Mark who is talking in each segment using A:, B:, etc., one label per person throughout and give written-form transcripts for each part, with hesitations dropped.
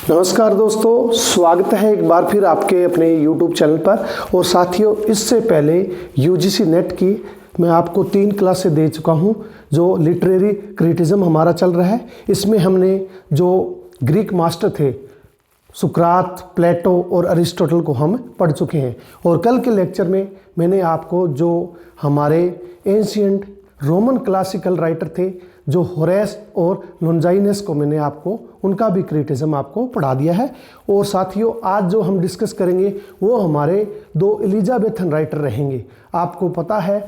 A: नमस्कार दोस्तों, स्वागत है एक बार फिर आपके अपने YouTube चैनल पर। और साथियों, इससे पहले UGC नेट की मैं आपको 3 क्लासें दे चुका हूं जो लिटरेरी क्रिटिज्म हमारा चल रहा है। इसमें हमने जो ग्रीक मास्टर थे सुकरात, प्लेटो और अरिस्टोटल को हम पढ़ चुके हैं। और कल के लेक्चर में मैंने आपको जो हमारे एंशिएंट रोमन क्लासिकल राइटर थे जो होरेस और लोंजाइनस को मैंने आपको उनका भी क्रिटिज्म आपको पढ़ा दिया है। और साथियों, आज जो हम डिस्कस करेंगे वो हमारे 2 एलिजाबेथन राइटर रहेंगे। आपको पता है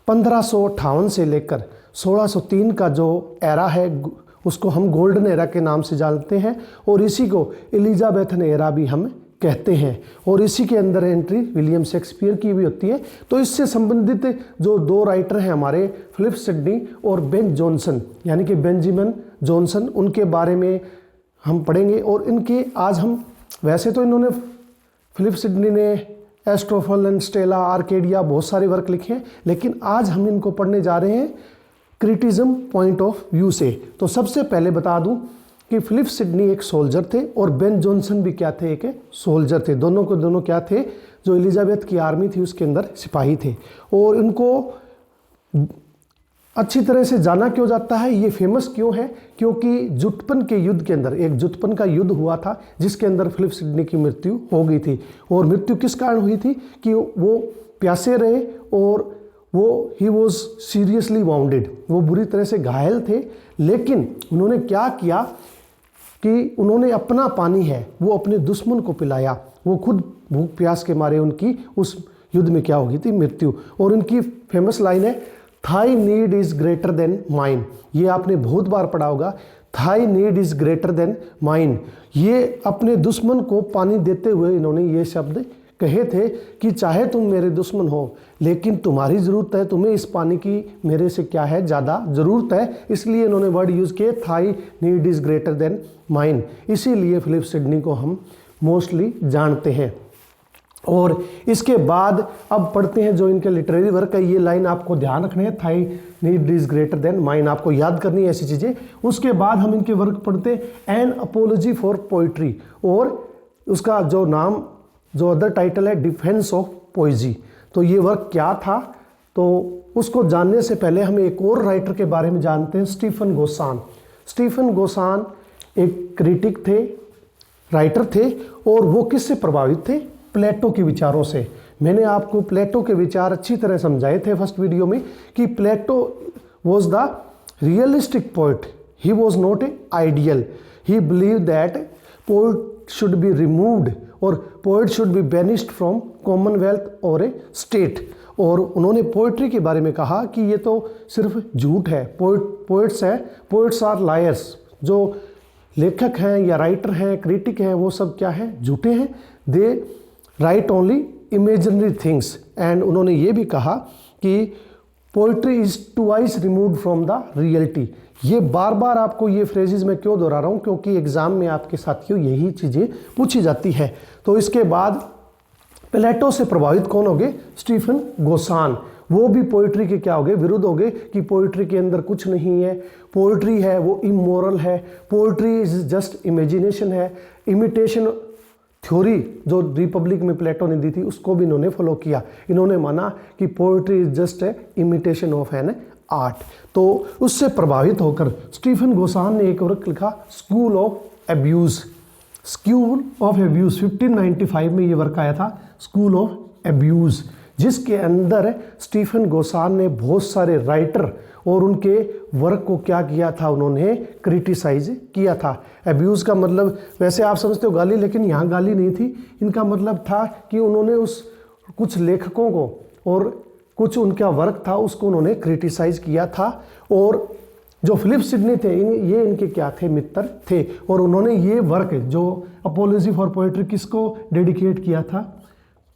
A: 1558 से लेकर 1603 का जो एरा है उसको हम गोल्डन एरा के नाम से जानते हैं और इसी को एलिजाबेथन एरा भी हम कहते हैं। और इसी के अंदर एंट्री विलियम शेक्सपियर की भी होती है। तो इससे संबंधित जो 2 राइटर हैं हमारे फिलिप सिडनी और बेन जॉनसन यानी कि बेंजामिन जॉनसन, उनके बारे में हम पढ़ेंगे। और इनके आज हम वैसे तो इन्होंने फिलिप सिडनी ने एस्ट्रोफल एंड स्टेला, आर्केडिया बहुत सारे वर्क लिखे हैं, लेकिन आज हम इनको पढ़ने जा रहे हैं क्रिटिज्म पॉइंट ऑफ व्यू से। तो सबसे पहले बता दूं कि फिलिप सिडनी एक सोल्जर थे और बेन जॉनसन भी क्या थे, एक सोल्जर थे। दोनों को दोनों क्या थे, जो एलिजाबेथ की आर्मी थी उसके अंदर सिपाही थे। और इनको अच्छी तरह से जाना क्यों जाता है, ये फेमस क्यों है, क्योंकि जुटपन के युद्ध के अंदर एक जुटपन का युद्ध हुआ था जिसके अंदर फिलिप सिडनी की मृत्यु हो गई थी। और मृत्यु किस कारण हुई थी कि वो प्यासे रहे और ही वॉज सीरियसली वाउंडेड, वो बुरी तरह से घायल थे। लेकिन उन्होंने क्या किया कि उन्होंने अपना पानी है वो अपने दुश्मन को पिलाया। वो खुद भूख प्यास के मारे उनकी उस युद्ध में क्या हो गई थी, मृत्यु। और उनकी फेमस लाइन है, thy need is greater than mine. ये आपने बहुत बार पढ़ा होगा, thy need is greater than mine. ये अपने दुश्मन को पानी देते हुए इन्होंने ये शब्द कहे थे कि चाहे तुम मेरे दुश्मन हो लेकिन तुम्हारी ज़रूरत है, तुम्हें इस पानी की मेरे से क्या है, ज़्यादा ज़रूरत है। इसलिए इन्होंने वर्ड यूज़ किए, thy need is greater than mine. इसीलिए फिलिप सिडनी को हम मोस्टली जानते हैं। और इसके बाद अब पढ़ते हैं जो इनके लिटरेरी वर्क है। ये लाइन आपको ध्यान रखनी है, thy need is greater than mine, आपको याद करनी है ऐसी चीज़ें। उसके बाद हम इनके वर्क पढ़ते हैं, एन अपोलॉजी फॉर पोइट्री, और उसका जो नाम जो अदर टाइटल है, डिफेंस ऑफ पोइजी। तो ये वर्क क्या था, तो उसको जानने से पहले हम एक और राइटर के बारे में जानते हैं, स्टीफन गोसान। स्टीफन गोसान एक क्रिटिक थे, राइटर थे, और वो किससे प्रभावित थे, प्लेटो के विचारों से। मैंने आपको प्लेटो के विचार अच्छी तरह समझाए थे फर्स्ट वीडियो में कि Plato was the realistic poet, he was not a ideal. He believe that poet should be removed और poet should be banished from commonwealth और ए स्टेट। और उन्होंने पोइट्री के बारे में कहा कि ये तो सिर्फ झूठ है, पोइट्स आर लायर्स। जो लेखक हैं या राइटर हैं, क्रिटिक हैं, वो सब क्या है, झूठे हैं। They write only imaginary things. And उन्होंने ये भी कहा कि poetry is twice removed from the reality. ये बार बार आपको ये फ्रेजेस मैं क्यों दोहरा रहा हूँ, क्योंकि एग्जाम में आपके साथियों यही चीज़ें पूछी जाती है। तो इसके बाद प्लेटो से प्रभावित कौन हो गए, स्टीफन गोसान। वो भी पोइट्री के क्या हो गए, विरुद्ध हो गए कि पोइट्री के अंदर कुछ नहीं है, पोइट्री है वो इमोरल है, पोइट्री इज जस्ट इमेजिनेशन है। इमिटेशन थ्योरी जो रिपब्लिक में प्लेटो ने दी थी उसको भी इन्होंने फॉलो किया। इन्होंने माना कि poetry is just a imitation of an art. तो उससे प्रभावित होकर स्टीफन गोसान ने एक वर्क लिखा, school of abuse. School of abuse 1595 में ये वर्क आया था, स्कूल ऑफ एब्यूज, जिसके अंदर स्टीफन गोसान ने बहुत सारे राइटर और उनके वर्क को क्या किया था, उन्होंने क्रिटिसाइज किया था। एब्यूज़ का मतलब वैसे आप समझते हो गाली, लेकिन यहाँ गाली नहीं थी। इनका मतलब था कि उन्होंने उस कुछ लेखकों को और कुछ उनका वर्क था उसको उन्होंने क्रिटिसाइज किया था। और जो फिलिप सिडनी थे ये इनके क्या थे, मित्र थे। और उन्होंने ये वर्क जो अपोलॉजी फॉर पोइट्री किसको डेडिकेट किया था,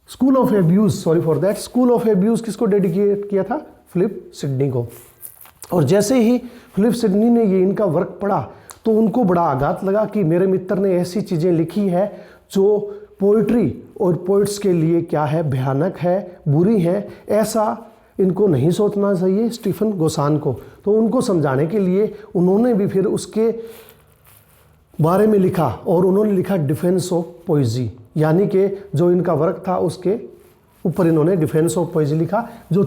A: school of abuse, sorry for that, school of abuse किसको डेडिकेट किया था, फिलिप सिडनी को। और जैसे ही फिलिप सिडनी ने ये इनका वर्क पढ़ा तो उनको बड़ा आघात लगा कि मेरे मित्र ने ऐसी चीज़ें लिखी है जो पोइट्री और पोइट्स के लिए क्या है, भयानक है, बुरी है। ऐसा इनको नहीं सोचना चाहिए स्टीफन गोसान को। तो उनको समझाने के लिए उन्होंने भी फिर उसके बारे में लिखा और उन्होंने लिखा डिफेंस ऑफ पोइजी, यानी कि जो इनका वर्क था उसके ऊपर इन्होंने डिफेंस ऑफ पोइजी लिखा, जो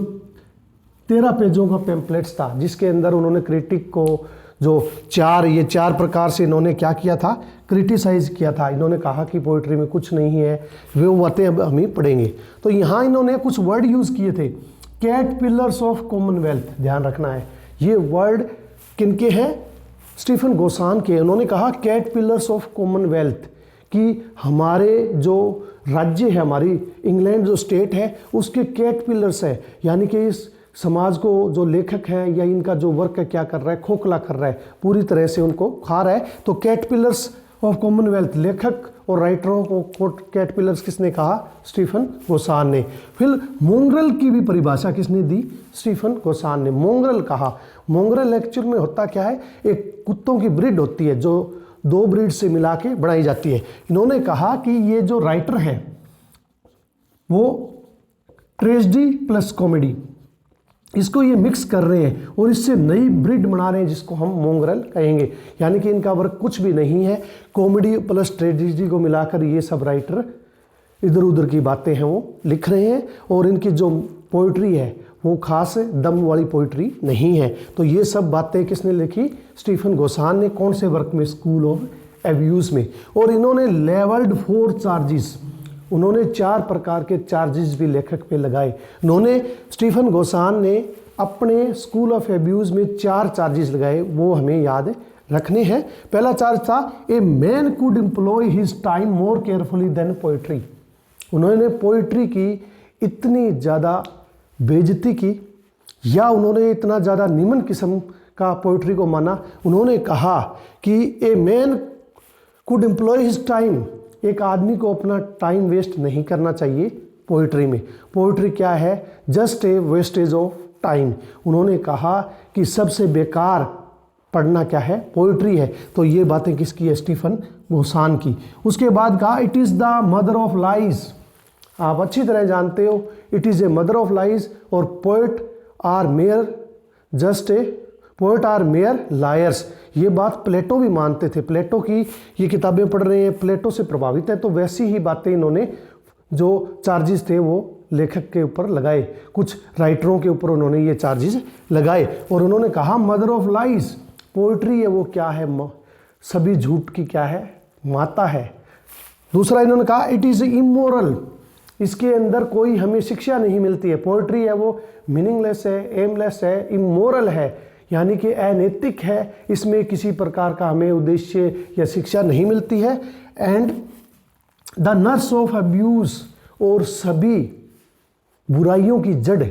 A: 13 पेजों का पेम्पलेट्स था, जिसके अंदर उन्होंने क्रिटिक को जो चार प्रकार से इन्होंने क्या किया था, क्रिटिसाइज किया था। इन्होंने कहा कि पोइट्री में कुछ नहीं है, वो बातें अब हम ही पढ़ेंगे। तो यहाँ इन्होंने कुछ वर्ड यूज़ किए थे, कैटरपिलर्स ऑफ कॉमनवेल्थ, ध्यान रखना है ये वर्ड किनके हैं, स्टीफन गोसान के। उन्होंने कहा कैटरपिलर्स ऑफ कॉमनवेल्थ, कि हमारे जो राज्य है, हमारी इंग्लैंड जो स्टेट है उसके कैटरपिलर्स है, यानी कि इस समाज को जो लेखक है या इनका जो वर्क है क्या कर रहा है, खोखला कर रहा है, पूरी तरह से उनको खा रहा है। तो कैटरपिलर्स ऑफ कॉमनवेल्थ, लेखक और राइटरों को कैटरपिलर्स किसने कहा, स्टीफन गोसान ने। फिर मोंग्रेल की भी परिभाषा किसने दी, स्टीफन गोसान ने। मोंग्रेल कहा, मोंग्रेल एक्चुअल में होता क्या है, एक कुत्तों की ब्रीड होती है जो 2 ब्रीड से मिला के बनाई जाती है। इन्होंने कहा कि ये जो राइटर है वो ट्रेजेडी प्लस कॉमेडी, इसको ये मिक्स कर रहे हैं और इससे नई ब्रीड बना रहे हैं जिसको हम मोंग्रेल कहेंगे। यानी कि इनका वर्क कुछ भी नहीं है, कॉमेडी प्लस ट्रेजेडी को मिलाकर ये सब राइटर इधर उधर की बातें हैं वो लिख रहे हैं, और इनकी जो पोइट्री है वो खास दम वाली पोइट्री नहीं है। तो ये सब बातें किसने लिखी, स्टीफन गोसान ने। कौन से वर्क में, स्कूल ऑफ एब्यूज में। और इन्होंने लेवल्ड 4 चार्जेस, उन्होंने 4 प्रकार के चार्जेस भी लेखक पे लगाए। उन्होंने, स्टीफन गोसान ने अपने स्कूल ऑफ एब्यूज में 4 चार्जेस लगाए, वो हमें याद रखने हैं। पहला चार्ज था, a man could employ his time more carefully than poetry. उन्होंने पोइट्री की इतनी ज़्यादा बेइज्जती की, या उन्होंने इतना ज़्यादा निम्न किस्म का पोइट्री को माना। उन्होंने कहा कि a man could employ his time, एक आदमी को अपना टाइम वेस्ट नहीं करना चाहिए पोइट्री में। पोइट्री क्या है, just a wastage of time. उन्होंने कहा कि सबसे बेकार पढ़ना क्या है, पोइट्री है। तो ये बातें किसकी है, स्टीफन गोसान की। उसके बाद कहा it is the mother of lies, आप अच्छी तरह जानते हो it is a mother of lies, और पोइट आर मेयर लायर्स। ये बात प्लेटो भी मानते थे। प्लेटो की ये किताबें पढ़ रहे हैं, प्लेटो से प्रभावित है, तो वैसी ही बातें इन्होंने जो चार्जेस थे वो लेखक के ऊपर लगाए, कुछ राइटरों के ऊपर उन्होंने ये चार्जेस लगाए। और उन्होंने कहा मदर ऑफ लाइज, पोइट्री है वो क्या है, सभी झूठ की क्या है, माता है। दूसरा इन्होंने कहा इट इज़ इमोरल, इसके अंदर कोई हमें शिक्षा नहीं मिलती है। पोइट्री है वो मीनिंगलेस है, एमलेस है, इमोरल है, यानी कि अनैतिक है, इसमें किसी प्रकार का हमें उद्देश्य या शिक्षा नहीं मिलती है। And the nurse of abuse, और सभी बुराइयों की जड़,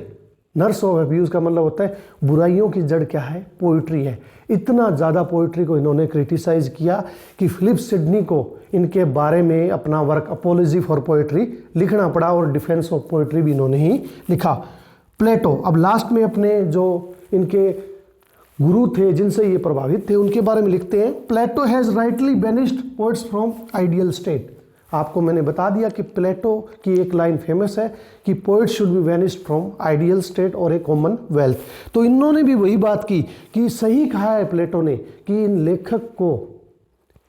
A: नर्स ऑफ अब्यूज़ का मतलब होता है बुराइयों की जड़ क्या है, पोइट्री है। इतना ज़्यादा पोइट्री को इन्होंने क्रिटिसाइज़ किया कि फिलिप सिडनी को इनके बारे में अपना वर्क अपोलॉजी फॉर पोइट्री लिखना पड़ा, और डिफेंस ऑफ पोइट्री भी इन्होंने ही लिखा। प्लेटो, अब लास्ट में अपने जो इनके गुरु थे जिनसे ये प्रभावित थे उनके बारे में लिखते हैं, Plato has rightly banished poets from ideal state. आपको मैंने बता दिया कि प्लेटो की एक लाइन फेमस है कि poet should B vanished from ideal state और ए कॉमन वेल्थ। तो इन्होंने भी वही बात की कि सही कहा है प्लेटो ने कि इन लेखक को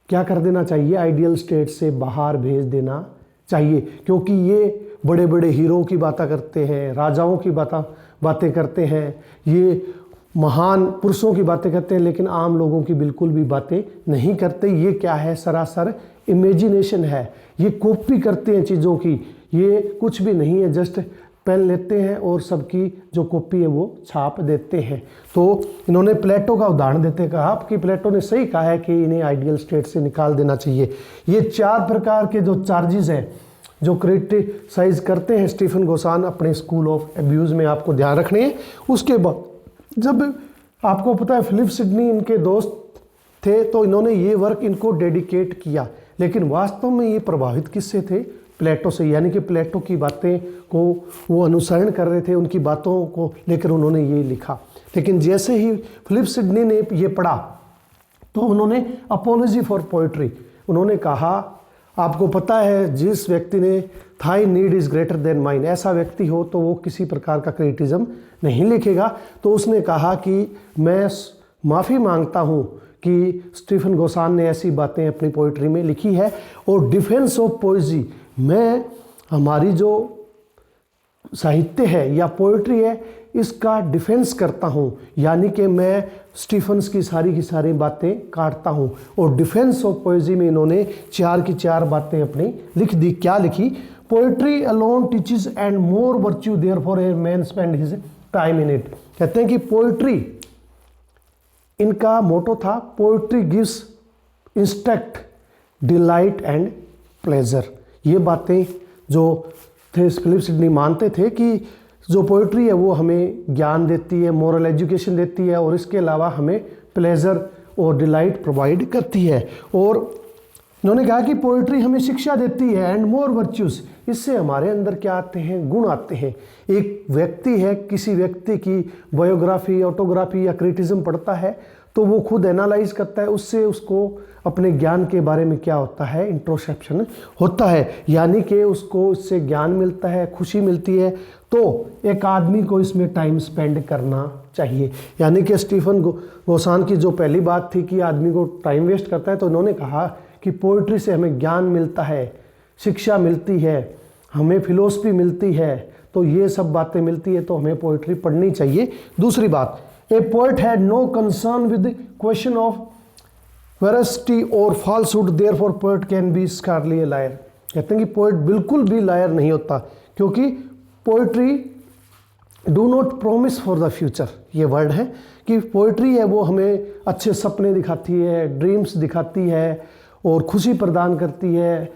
A: क्या कर देना चाहिए, आइडियल स्टेट से बाहर भेज देना चाहिए, क्योंकि ये बड़े बड़े हीरो की बातें करते हैं, राजाओं की बातें करते हैं, ये महान पुरुषों की बातें करते हैं, लेकिन आम लोगों की बिल्कुल भी बातें नहीं करते। ये क्या है, सरासर इमेजिनेशन है, ये कॉपी करते हैं चीज़ों की, ये कुछ भी नहीं है, जस्ट पेन लेते हैं और सबकी जो कॉपी है वो छाप देते हैं। तो इन्होंने प्लेटो का उदाहरण देते कहा कि प्लेटो ने सही कहा है कि इन्हें आइडियल स्टेट से निकाल देना चाहिए। ये 4 प्रकार के जो चार्जेस हैं जो क्रिटिसाइज करते हैं स्टीफन गोसान अपने स्कूल ऑफ एब्यूज़ में, आपको ध्यान रखने हैं। उसके बाद जब आपको पता है फिलिप सिडनी इनके दोस्त थे, तो इन्होंने ये वर्क इनको डेडिकेट किया, लेकिन वास्तव में ये प्रभावित किससे थे, प्लेटो से। यानी कि प्लेटो की बातें को वो अनुसरण कर रहे थे, उनकी बातों को लेकर उन्होंने ये लिखा। लेकिन जैसे ही फिलिप सिडनी ने ये पढ़ा तो उन्होंने अपोलॉजी फॉर पोइट्री, उन्होंने कहा आपको पता है जिस व्यक्ति ने thy need is greater than mine, ऐसा व्यक्ति हो तो वो किसी प्रकार का क्रिटिज्म नहीं लिखेगा। तो उसने कहा कि मैं माफ़ी मांगता हूँ कि स्टीफन गोसान ने ऐसी बातें अपनी पोइट्री में लिखी है। और डिफेंस ऑफ पोइट्री, मैं हमारी जो साहित्य है या पोइट्री है इसका डिफेंस करता हूँ, यानी कि मैं स्टीफन्स की सारी बातें काटता हूँ। और डिफेंस ऑफ पोइट्री में इन्होंने 4 की 4 बातें अपनी लिख दी। क्या लिखी? Poetry alone teaches and more virtue therefore a man spend his time in it. कहते हैं कि पोइट्री, इनका मोटो था poetry gives instruct, delight and pleasure. ये बातें जो थे फिलिप सिडनी मानते थे कि जो पोइट्री है वो हमें ज्ञान देती है, मोरल एजुकेशन देती है और इसके अलावा हमें प्लेजर और डिलाइट प्रोवाइड करती है। और उन्होंने कहा कि पोइट्री हमें शिक्षा देती है एंड मोर वर्च्यूज, इससे हमारे अंदर क्या आते हैं? गुण आते हैं। एक व्यक्ति है, किसी व्यक्ति की बायोग्राफी, ऑटोग्राफी या क्रिटिज्म पढ़ता है तो वो खुद एनालाइज करता है, उससे उसको अपने ज्ञान के बारे में क्या होता है? इंट्रोस्पेक्शन होता है, यानी कि उसको इससे ज्ञान मिलता है, खुशी मिलती है। तो एक आदमी को इसमें टाइम स्पेंड करना चाहिए। यानी कि स्टीफन गोसान की जो पहली बात थी कि आदमी को टाइम वेस्ट करता है, तो उन्होंने कहा कि पोइट्री से हमें ज्ञान मिलता है, शिक्षा मिलती है, हमें फिलोसफी मिलती है, तो ये सब बातें मिलती है, तो हमें पोइट्री पढ़नी चाहिए। दूसरी बात, a poet had no concern with question of veracity और falsehood, therefore poet can be scarcely a liar. कहते हैं कि पोइट बिल्कुल भी लायर नहीं होता, क्योंकि poetry do not promise for the future, ये वर्ड है कि पोइट्री है वो हमें अच्छे सपने दिखाती है, ड्रीम्स दिखाती है और खुशी प्रदान करती है,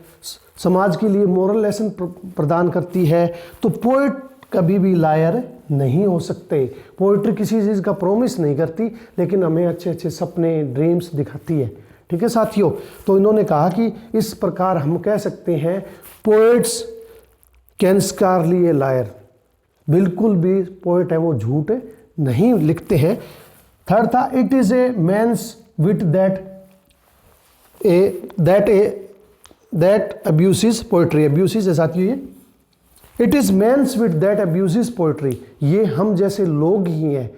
A: समाज के लिए मोरल लेसन प्रदान करती है। तो पोइट कभी भी लायर नहीं हो सकते। पोइट्री किसी चीज़ का प्रॉमिस नहीं करती, लेकिन हमें अच्छे अच्छे सपने, ड्रीम्स दिखाती है। ठीक है साथियों, तो इन्होंने कहा कि इस प्रकार हम कह सकते हैं पोइट्स कैन स्कारली ए लायर, बिल्कुल भी पोइट है वो झूठ नहीं लिखते हैं। थर्ड था, it is a man's wit that abuses poetry. Abuses है साथियों ये, it is man's wit that abuses poetry. ये हम जैसे लोग ही हैं,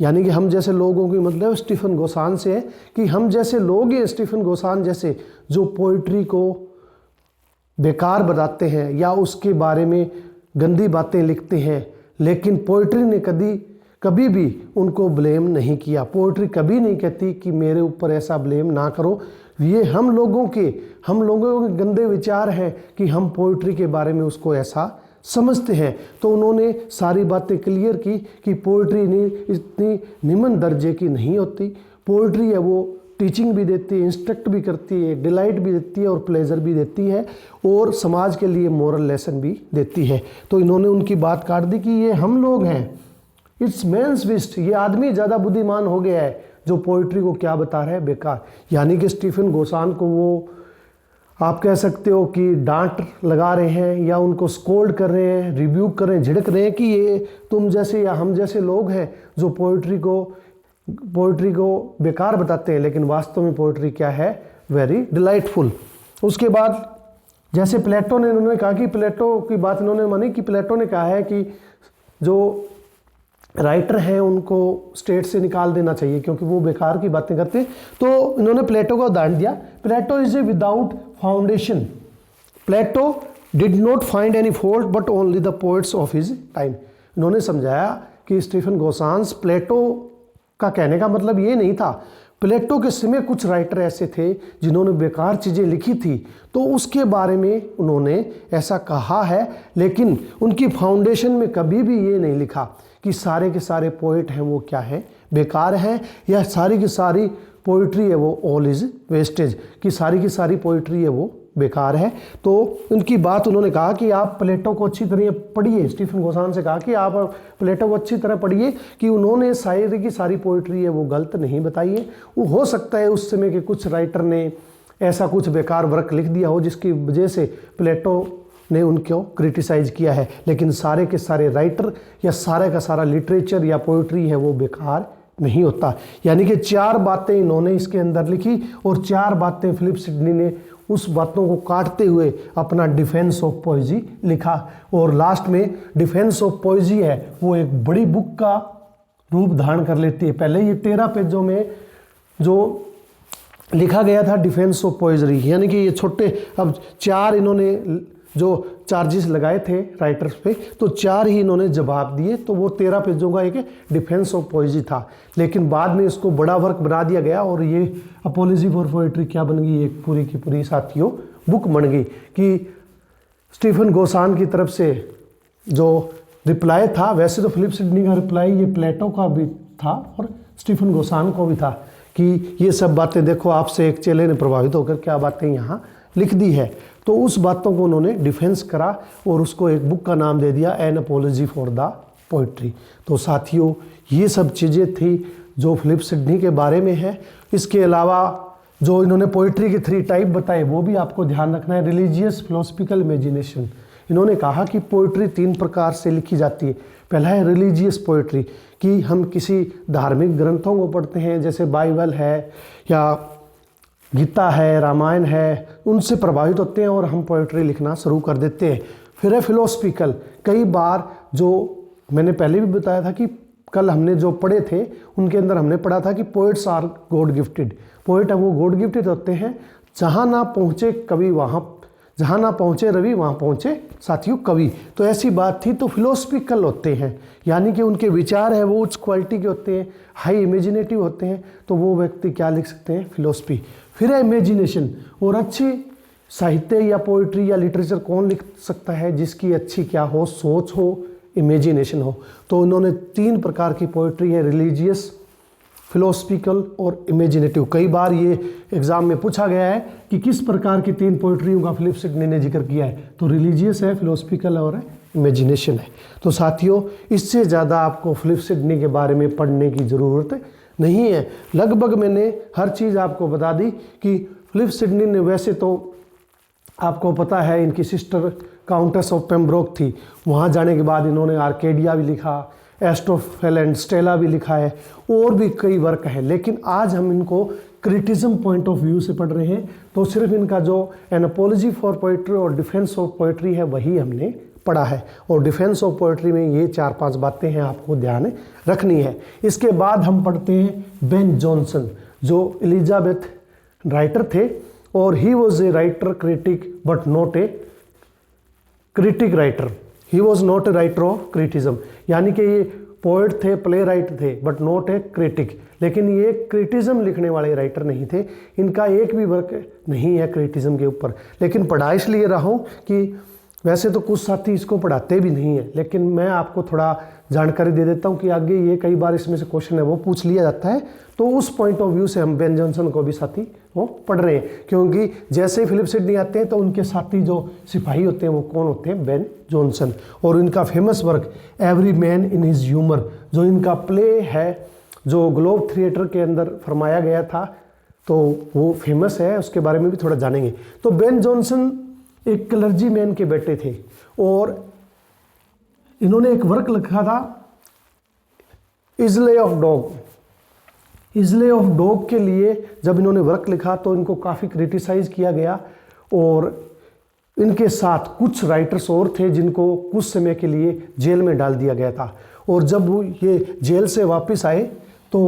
A: यानी कि हम जैसे लोगों की मतलब स्टीफन गोसान से है कि हम जैसे लोग हैं, स्टीफन गोसान जैसे, जो पोइट्री को बेकार बताते हैं या उसके बारे में गंदी बातें लिखते हैं, लेकिन पोइट्री ने कभी भी उनको ब्लेम नहीं किया। पोइट्री कभी नहीं कहती कि मेरे ऊपर ऐसा ब्लेम ना करो। ये हम लोगों के गंदे विचार हैं कि हम पोइट्री के बारे में उसको ऐसा समझते हैं। तो उन्होंने सारी बातें क्लियर की कि पोइट्री इतनी निम्न दर्जे की नहीं होती। पोइट्री है वो टीचिंग भी देती है, इंस्ट्रक्ट भी करती है, डिलाइट भी देती है और प्लेजर भी देती है और समाज के लिए मोरल लेसन भी देती है। तो इन्होंने उनकी बात काट दी कि ये हम लोग हैं, इट्स मैंस विस्ट, ये आदमी ज़्यादा बुद्धिमान हो गया है जो पोइट्री को क्या बता रहा है? बेकार। यानी कि स्टीफन गोसान को वो आप कह सकते हो कि डांट लगा रहे हैं या उनको स्कोल्ड कर रहे हैं, रिब्यूक कर रहे हैं, झिड़क रहे हैं कि ये तुम जैसे या हम जैसे लोग हैं जो पोइट्री को बेकार बताते हैं, लेकिन वास्तव में पोइट्री क्या है? Very delightful. उसके बाद जैसे प्लेटो ने, उन्होंने कहा कि प्लेटो की बात इन्होंने मानी कि प्लेटो ने कहा है कि जो राइटर हैं उनको स्टेट से निकाल देना चाहिए क्योंकि वो बेकार की बातें करते हैं। तो इन्होंने प्लेटो का उदाहरण दिया, Plato is a without foundation, Plato did not find any fault but only the poets of his time. इन्होंने समझाया कि स्टीफन गोसांस, प्लेटो का कहने का मतलब ये नहीं था, प्लेटो के समय कुछ राइटर ऐसे थे जिन्होंने बेकार चीज़ें लिखी थी, तो उसके बारे में उन्होंने ऐसा कहा है, लेकिन उनकी फाउंडेशन में कभी भी ये नहीं लिखा कि सारे के सारे पोइट हैं वो क्या है? बेकार हैं, या सारी की सारी पोइट्री है वो ऑल इज वेस्टेज, कि सारी की सारी पोइट्री है वो बेकार है। तो उनकी बात उन्होंने कहा कि आप प्लेटो को अच्छी तरह पढ़िए, स्टीफन गोसान से कहा कि आप प्लेटो को अच्छी तरह पढ़िए कि उन्होंने सारी की सारी पोइट्री है वो गलत नहीं बताई है। वो हो सकता है उस समय के कुछ राइटर ने ऐसा कुछ बेकार वर्क लिख दिया हो जिसकी वजह से प्लेटो ने उनको क्रिटिसाइज किया है, लेकिन सारे के सारे राइटर या सारे का सारा लिटरेचर या पोइट्री है वो बेकार नहीं होता। यानी कि 4 बातें इन्होंने इसके अंदर लिखी और 4 बातें फिलिप सिडनी ने उस बातों को काटते हुए अपना डिफेंस ऑफ पोएजी लिखा। और लास्ट में डिफेंस ऑफ पोएजी है वो एक बड़ी बुक का रूप धारण कर लेती है। पहले ये 13 पेजों में जो लिखा गया था डिफेंस ऑफ पोइजरी, यानी कि ये छोटे, अब 4 इन्होंने जो चार्जेस लगाए थे राइटर्स पे, तो 4 ही इन्होंने जवाब दिए, तो वो 13 पेजों का एक डिफेंस ऑफ पोइजरी था। लेकिन बाद में इसको बड़ा वर्क बना दिया गया और ये अपॉलजी फॉर पोइट्री क्या बन गई, एक पूरी की पूरी साथियों बुक बन गई। कि स्टीफन गोसान की तरफ से जो रिप्लाई था, वैसे तो फिलिप सिडनी का रिप्लाई ये प्लेटो का भी था और स्टीफन गोसान को भी था कि ये सब बातें देखो, आपसे एक चेले ने प्रभावित होकर क्या बातें यहाँ लिख दी है। तो उस बातों को उन्होंने डिफेंस करा और उसको एक बुक का नाम दे दिया, an apology for the poetry. तो साथियों ये सब चीज़ें थी जो फिलिप सिडनी के बारे में है। इसके अलावा जो इन्होंने पोइट्री के 3 टाइप बताए वो भी आपको ध्यान रखना है। Religious, philosophical, imagination. इन्होंने कहा कि पोइट्री 3 प्रकार से लिखी जाती है। पहला है रिलीजियस पोइट्री, कि हम किसी धार्मिक ग्रंथों को पढ़ते हैं, जैसे बाइबल है या गीता है, रामायण है, उनसे प्रभावित होते हैं और हम पोइट्री लिखना शुरू कर देते हैं। फिर है फिलोसफिकल। कई बार जो मैंने पहले भी बताया था कि कल हमने जो पढ़े थे उनके अंदर हमने पढ़ा था कि poets are god gifted. Poet है वो गॉड गिफ्टेड होते हैं। जहाँ ना पहुँचे कवि वहाँ, जहाँ ना पहुँचे रवि वहाँ पहुँचे साथियों कवि। तो ऐसी बात थी। तो फिलोसफिकल होते हैं, यानी कि उनके विचार है वो उच्च क्वालिटी के होते हैं, हाई इमेजिनेटिव होते हैं। तो वो व्यक्ति क्या लिख सकते हैं, फिलोसफी। फिर है इमेजिनेशन। और अच्छी साहित्य या पोइट्री या लिटरेचर कौन लिख सकता है, जिसकी अच्छी क्या हो, सोच हो, इमेजिनेशन हो। तो उन्होंने 3 प्रकार की पोइट्री है, रिलीजियस, फिलोसफिकल और इमेजिनेटिव। कई बार ये एग्जाम में पूछा गया है कि किस प्रकार की 3 पोइट्रियों का फिलिप सिडनी ने जिक्र किया है, तो रिलीजियस है, फिलोसफिकल और इमेजिनेशन है। तो साथियों इससे ज़्यादा आपको फिलिप सिडनी के बारे में पढ़ने की ज़रूरत नहीं है। लगभग मैंने हर चीज़ आपको बता दी कि फिलिप सिडनी ने, वैसे तो आपको पता है इनकी सिस्टर काउंटेस ऑफ पेम्ब्रोक थी, वहाँ जाने के बाद इन्होंने आर्केडिया भी लिखा, एस्टोफेल एंड स्टेला भी लिखा है, और भी कई वर्क है। लेकिन आज हम इनको क्रिटिज्म पॉइंट ऑफ व्यू से पढ़ रहे हैं, तो सिर्फ इनका जो एन अपॉलजी फॉर पोइट्री और डिफेंस ऑफ पोइट्री है वही हमने पढ़ा है। और डिफेंस ऑफ पोइट्री में ये 4-5 बातें हैं आपको ध्यान रखनी है। इसके बाद हम पढ़ते हैं बेन जॉनसन, जो एलिजाबेथ राइटर थे, और he was a writer critic but not a critic writer. He was not a writer of criticism, यानी कि ये पोएट थे, प्ले राइट थे, बट नॉट ए क्रिटिक। लेकिन ये क्रिटिज्म लिखने वाले राइटर नहीं थे, इनका एक भी वर्क नहीं है क्रिटिज्म के ऊपर। लेकिन पढ़ा इसलिए रहा हूँ कि वैसे तो कुछ साथी इसको पढ़ाते भी नहीं है, लेकिन मैं आपको थोड़ा जानकारी दे देता हूँ कि आगे ये कई बार इसमें से क्वेश्चन है वो पूछ लिया जाता है। तो उस पॉइंट ऑफ व्यू से हम बेन जॉनसन को भी साथी वो पढ़ रहे हैं, क्योंकि जैसे ही फिलिप सिडनी आते हैं तो उनके साथी जो सिपाही होते हैं वो कौन होते हैं, बेन जॉनसन। और इनका famous work every man in his humour, जो इनका प्ले है जो ग्लोब थिएटर के अंदर फरमाया गया था, तो वो फेमस है, उसके बारे में भी थोड़ा जानेंगे। तो बेन जॉनसन एक क्लर्जी मैन के बेटे थे और इन्होंने एक वर्क लिखा था इजले ऑफ डॉग। इजले ऑफ डॉग के लिए जब इन्होंने वर्क लिखा तो इनको काफ़ी क्रिटिसाइज किया गया, और इनके साथ कुछ राइटर्स और थे जिनको कुछ समय के लिए जेल में डाल दिया गया था। और जब वो ये जेल से वापस आए तो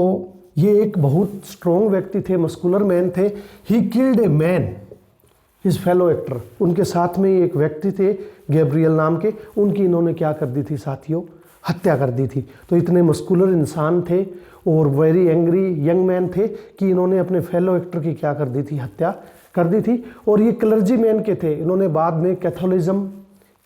A: ये एक बहुत स्ट्रॉन्ग व्यक्ति थे, मस्कुलर मैन थे। He killed a man his fellow actor. उनके साथ में एक व्यक्ति थे गैब्रियल नाम के, उनकी इन्होंने क्या कर दी थी साथियों, हत्या कर दी थी। तो इतने मस्कुलर इंसान थे और वेरी एंग्री यंग मैन थे कि इन्होंने अपने फेलो एक्टर की क्या कर दी थी, हत्या कर दी थी। और ये क्लर्जी मैन के थे, इन्होंने बाद में कैथोलिज्म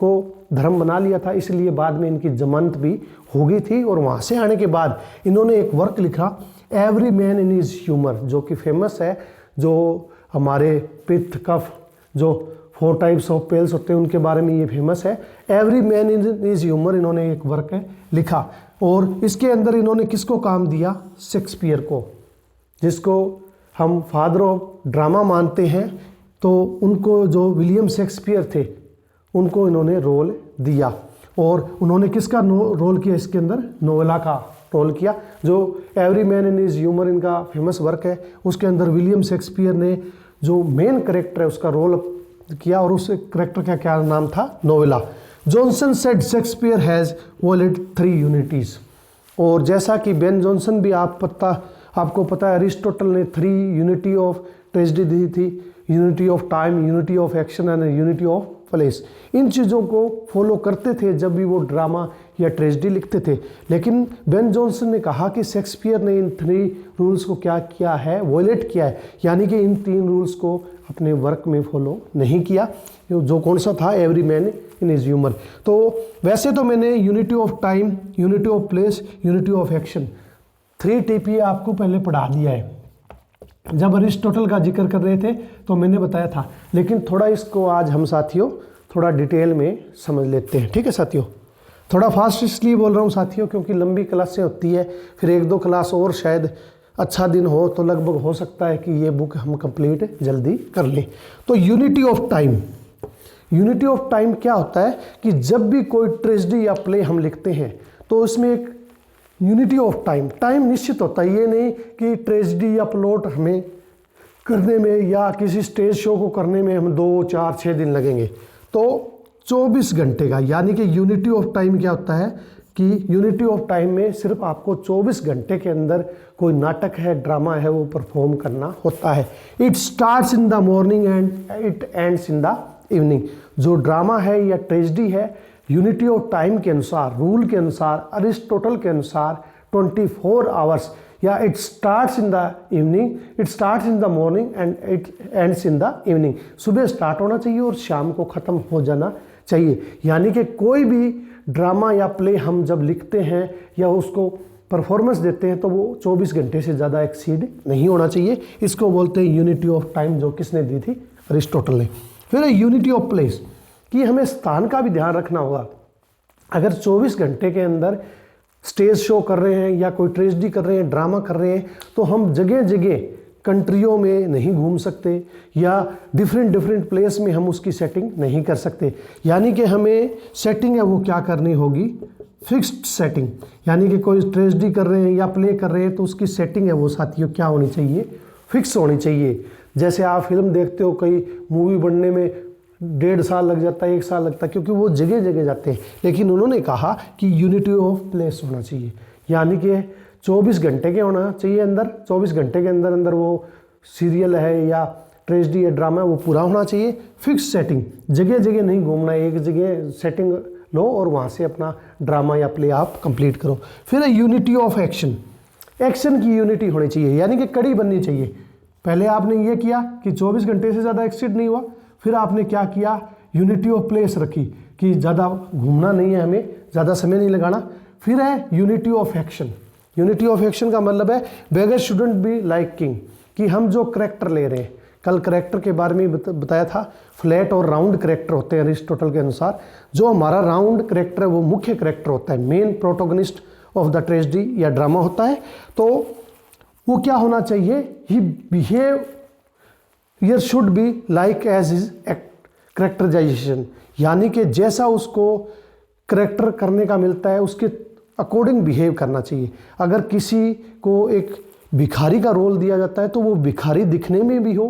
A: को धर्म बना लिया था, इसलिए बाद में इनकी जमानत भी हो गई थी। और वहाँ से आने के बाद इन्होंने एक वर्क लिखा every man in his humour, जो कि फेमस है, जो हमारे पित्त कफ जो 4 टाइप्स ऑफ पेल्स होते हैं उनके बारे में ये फेमस है। Every man in his humour इन्होंने एक वर्क लिखा, और इसके अंदर इन्होंने किसको काम दिया, शेक्सपियर को, जिसको हम फादर ऑफ ड्रामा मानते हैं। तो उनको जो विलियम शेक्सपियर थे उनको इन्होंने रोल दिया, और उन्होंने किसका रोल किया इसके अंदर, नोवेला का रोल किया। जो every man in his humour इनका फेमस वर्क है, उसके अंदर विलियम शेक्सपियर ने जो मेन करेक्टर है उसका रोल किया, और उस करेक्टर का क्या नाम था, novella. Johnson said Shakespeare has walled 3 unities. और जैसा कि बेन जॉनसन भी आपको पता है, अरिस्टोटल ने 3 यूनिटी ऑफ ट्रेजेडी दी थी, unity of time, unity of action and unity of place. इन चीज़ों को फॉलो करते थे जब भी वो ड्रामा या ट्रेजेडी लिखते थे। लेकिन बेन जॉनसन ने कहा कि शेक्सपियर ने इन 3 रूल्स को क्या किया है, वॉयलेट किया है, यानी कि इन 3 रूल्स को अपने वर्क में फॉलो नहीं किया। जो कौन सा था, every man in his humour. तो वैसे तो मैंने unity of time, unity of place, unity of action 3 TPA आपको पहले पढ़ा दिया है। जब अरिस्टोटल का जिक्र कर रहे थे तो मैंने बताया था, लेकिन थोड़ा इसको आज हम साथियों थोड़ा डिटेल में समझ लेते हैं। ठीक है साथियों, थोड़ा फास्ट इसलिए बोल रहा हूँ साथियों क्योंकि लंबी क्लासें होती है, फिर 1-2 क्लास और शायद अच्छा दिन हो तो लगभग हो सकता है कि ये बुक हम कंप्लीट जल्दी कर लें। तो unity of time, unity of time क्या होता है कि जब भी कोई ट्रेजेडी या प्ले हम लिखते हैं तो उसमें एक यूनिटी ऑफ टाइम, टाइम निश्चित होता है। ये नहीं कि ट्रेजेडी या प्लॉट हमें करने में या किसी स्टेज शो को करने में हम 2, 4, 6 दिन लगेंगे, तो 24 घंटे का, यानी कि यूनिटी ऑफ टाइम क्या होता है कि यूनिटी ऑफ टाइम में सिर्फ आपको 24 घंटे के अंदर कोई नाटक है, ड्रामा है, वो परफॉर्म करना होता है। It starts in the morning and it ends in the evening. जो ड्रामा है या ट्रेजेडी है, यूनिटी ऑफ टाइम के अनुसार, रूल के अनुसार, अरिस्टोटल के अनुसार 24 आवर्स, या it starts in the evening, it starts in the morning and it ends in the evening. सुबह स्टार्ट होना चाहिए और शाम को ख़त्म हो जाना चाहिए। यानी कि कोई भी ड्रामा या प्ले हम जब लिखते हैं या उसको परफॉर्मेंस देते हैं तो वो 24 घंटे से ज़्यादा एक्सीड नहीं होना चाहिए। इसको बोलते हैं यूनिटी ऑफ टाइम, जो किसने दी थी, अरिस्टोटल ने। फिर यूनिटी ऑफ प्लेस कि हमें स्थान का भी ध्यान रखना होगा। अगर 24 घंटे के अंदर स्टेज शो कर रहे हैं या कोई ट्रेजेडी कर रहे हैं, ड्रामा कर रहे हैं, तो हम जगह जगह कंट्रियों में नहीं घूम सकते या डिफरेंट प्लेस में हम उसकी सेटिंग नहीं कर सकते। यानी कि हमें सेटिंग है वो क्या करनी होगी, फिक्स्ड सेटिंग। यानी कि कोई ट्रेजेडी कर रहे हैं या प्ले कर रहे हैं तो उसकी सेटिंग है वो साथियों क्या होनी चाहिए, फिक्स होनी चाहिए। जैसे आप फिल्म देखते हो, कई मूवी बनने में 1.5 साल लग जाता है, 1 साल लगता है, क्योंकि वो जगह जगह जाते हैं। लेकिन उन्होंने कहा कि यूनिटी ऑफ प्लेस होना चाहिए, यानी कि 24 घंटे के होना चाहिए अंदर, 24 घंटे के अंदर अंदर वो सीरियल है या ट्रेजेडी या ड्रामा है वो पूरा होना चाहिए। फिक्स सेटिंग, जगह जगह नहीं घूमना, एक जगह सेटिंग लो और वहाँ से अपना ड्रामा या प्ले आप कंप्लीट करो। फिर यूनिटी ऑफ एक्शन, एक्शन की यूनिटी होनी चाहिए, यानी कि कड़ी बननी चाहिए। पहले आपने ये किया कि 24 घंटे से ज़्यादा एक्सीड नहीं हुआ, फिर आपने क्या किया, यूनिटी ऑफ प्लेस रखी कि ज़्यादा घूमना नहीं है, हमें ज़्यादा समय नहीं लगाना। फिर है unity of action. Unity of action का मतलब है बेगर शुडंट बी लाइक किंग, कि हम जो करैक्टर ले रहे हैं, कल करैक्टर के बारे में बताया था, फ्लैट और राउंड करैक्टर होते हैं अरिस्टोटल के अनुसार। जो हमारा राउंड करैक्टर है वो मुख्य करैक्टर होता है, main protagonist of the tragedy या ड्रामा होता है। तो वो क्या होना चाहिए, he behaviour should be like as is characterisation, यानी कि जैसा उसको करेक्टर करने का मिलता है उसके अकॉर्डिंग बिहेव करना चाहिए। अगर किसी को एक भिखारी का रोल दिया जाता है तो वो भिखारी दिखने में भी हो,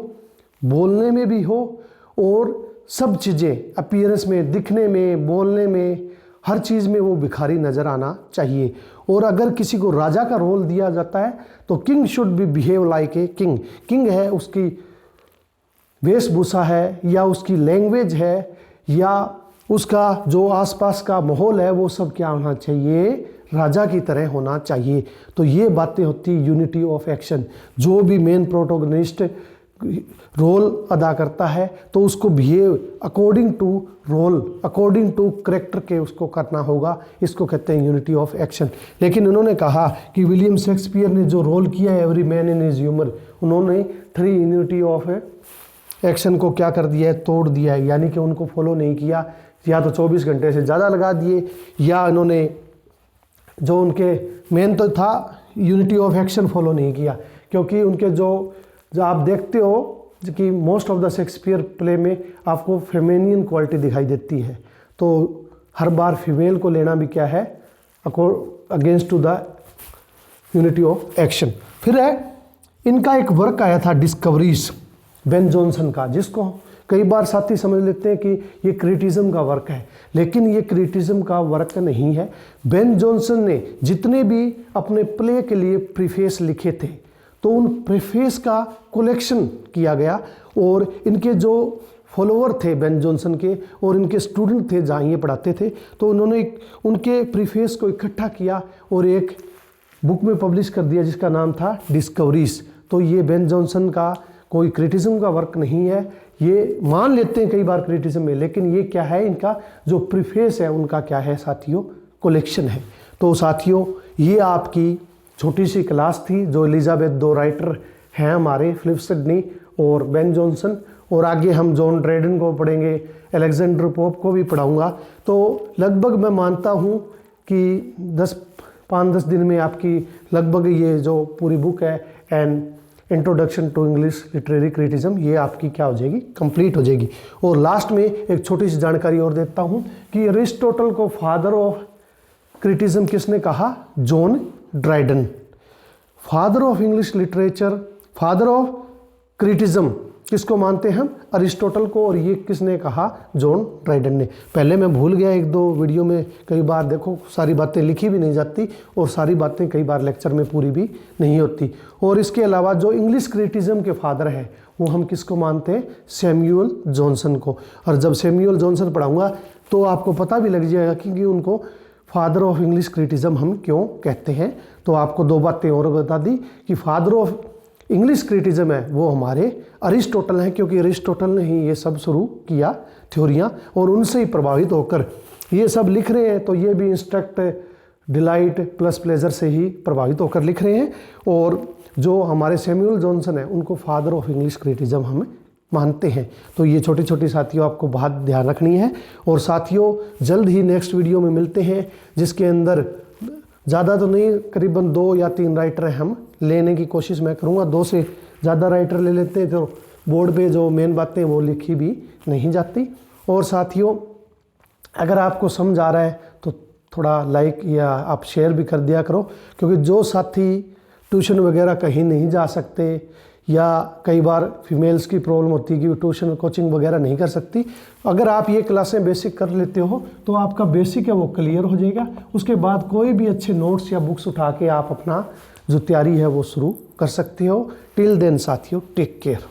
A: बोलने में भी हो, और सब चीज़ें अपीयरेंस में, दिखने में, बोलने में, हर चीज़ में वो भिखारी नज़र आना चाहिए। और अगर किसी को राजा का रोल दिया जाता है तो king should be behave like a king. King है, उसकी वेशभूषा है या उसकी लैंग्वेज है या उसका जो आसपास का माहौल है वो सब क्या होना चाहिए, राजा की तरह होना चाहिए। तो ये बातें होती यूनिटी ऑफ एक्शन। जो भी मेन प्रोटोगनिस्ट रोल अदा करता है तो उसको behave according to role, according to character के उसको करना होगा। इसको कहते हैं यूनिटी ऑफ एक्शन। लेकिन उन्होंने कहा कि विलियम शेक्सपियर ने जो रोल किया है every man in his humour, उन्होंने 3 यूनिटी ऑफ एक्शन को क्या कर दिया है, तोड़ दिया है। यानी कि उनको फॉलो नहीं किया, या तो 24 घंटे से ज़्यादा लगा दिए, या इन्होंने जो उनके मेन तो था यूनिटी ऑफ एक्शन फॉलो नहीं किया। क्योंकि उनके जो आप देखते हो कि most of the Shakespeare play में आपको फेमिनियन क्वालिटी दिखाई देती है, तो हर बार फीमेल को लेना भी क्या है, against to the unity of action. फिर है इनका एक वर्क आया था डिस्कवरीज, बेन जॉनसन का, जिसको कई बार साथी समझ लेते हैं कि ये क्रिटिज्म का वर्क है, लेकिन ये क्रिटिज्म का वर्क नहीं है। बेन जॉनसन ने जितने भी अपने प्ले के लिए प्रीफेस लिखे थे तो उन प्रेफेस का कलेक्शन किया गया और इनके जो फॉलोअर थे बेन जॉनसन के और इनके स्टूडेंट थे जहाँ ये पढ़ाते थे, तो उन्होंने उनके प्रीफेस को इकट्ठा किया और एक बुक में पब्लिश कर दिया जिसका नाम था डिस्कवरीज। तो ये बेन जॉनसन का कोई क्रिटिज्म का वर्क नहीं है, ये मान लेते हैं कई बार क्रिटिज्म में, लेकिन ये क्या है, इनका जो प्रीफेस है उनका क्या है साथियों, कलेक्शन है। तो साथियों ये आपकी छोटी सी क्लास थी जो एलिजाबेथ दो राइटर हैं हमारे, फिलिप सिडनी और बेन जॉनसन, और आगे हम जॉन ड्राइडन को पढ़ेंगे, अलेक्जेंडर पोप को भी पढ़ाऊंगा। तो लगभग मैं मानता हूँ कि 5-10 दिन में आपकी लगभग ये जो पूरी बुक है and introduction to English literary criticism, ये आपकी क्या हो जाएगी, कंप्लीट हो जाएगी। और लास्ट में एक छोटी सी जानकारी और देता हूँ कि अरिस्टोटल को फादर ऑफ क्रिटिज्म किसने कहा, John Dryden. Father of English literature, father of criticism किसको मानते हैं हम, अरिस्टोटल को, और ये किसने कहा, जॉन ड्राइडन ने। पहले मैं भूल गया, 1-2 वीडियो में कई बार देखो सारी बातें लिखी भी नहीं जाती और सारी बातें कई बार लेक्चर में पूरी भी नहीं होती। और इसके अलावा जो इंग्लिश क्रिटिज्म के फादर हैं वो हम किसको मानते हैं, सैमुअल जॉनसन को। और जब सैमुअल जॉनसन पढ़ाऊंगा तो आपको पता भी लग जाएगा कि उनको फादर ऑफ इंग्लिश क्रिटिज्म हम क्यों कहते हैं। तो आपको 2 बातें और बता दी कि फादर ऑफ इंग्लिश क्रिटिज्म है वो हमारे अरिस्टोटल हैं, क्योंकि अरिस्टोटल ने ही ये सब शुरू किया थ्योरियाँ, और उनसे ही प्रभावित होकर ये सब लिख रहे हैं। तो ये भी इंस्ट्रक्ट, डिलाइट प्लस प्लेजर से ही प्रभावित होकर लिख रहे हैं। और जो हमारे सैमुअल जॉनसन है उनको फादर ऑफ इंग्लिश क्रिटिज्म हम मानते हैं। तो ये छोटी छोटी साथियों आपको बहुत ध्यान रखनी है। और साथियों जल्द ही नेक्स्ट वीडियो में मिलते हैं जिसके अंदर ज़्यादा तो नहीं, करीबन 2 या 3 राइटर हम लेने की कोशिश मैं करूँगा। 2 से ज़्यादा राइटर ले लेते हैं तो बोर्ड पे जो मेन बातें वो लिखी भी नहीं जाती। और साथियों अगर आपको समझ आ रहा है तो थोड़ा लाइक या आप शेयर भी कर दिया करो, क्योंकि जो साथी ट्यूशन वगैरह कहीं नहीं जा सकते या कई बार फीमेल्स की प्रॉब्लम होती है कि वो ट्यूशन कोचिंग वगैरह नहीं कर सकती, अगर आप ये क्लासें बेसिक कर लेते हो तो आपका बेसिक है वो क्लियर हो जाएगा। उसके बाद कोई भी अच्छे नोट्स या बुक्स उठा के आप अपना जो तैयारी है वो शुरू कर सकते हो। टिल देन साथियों टेक केयर।